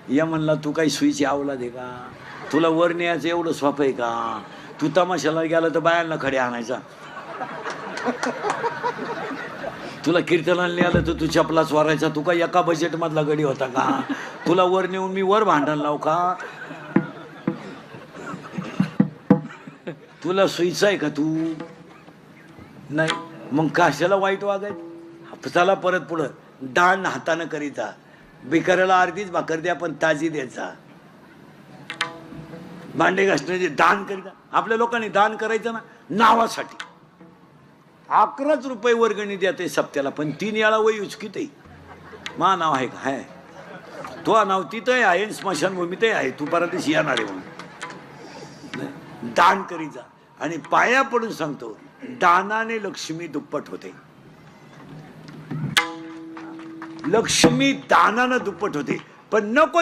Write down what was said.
या म्हणला तू काही सुईची आवला दे का, तुला वर न्यायचं एवढं सोपं आहे का, तू तमाशाला गेला तर बायांना खडे आणायचा, तुला कीर्तनाला न्यायला तर तू चपला चोरायचा, तू का एका बजेट मधला गडी होता का, तुला वर नेऊन मी वर भांडण लावू का, तुला सुईचा आहे का तू नाही, मग कशाला वाईट वागायचं. चला परत पुढं. दान हातानं करीता, भिकाऱ्याला अर्धीच भाकर द्या पण ताजी द्यायचा, भांडे घासण्याचे दान करीता. आपल्या लोकांनी दान करायचं ना नावासाठी, 11 रुपये वर्गणी द्या ते सप्त्याला, पण 3 वेळा वय उचकीत आहे. मा नाव आहे का, आहे तो नाव तिथं आहे, स्मशानभूमीतही आहे, तू परदेशी येणार आहे म्हणून दान करीचा. आणि पाया पडून सांगतो, दानाने लक्ष्मी दुप्पट होते, लक्ष्मी दानानं दुप्पट होते. पण नको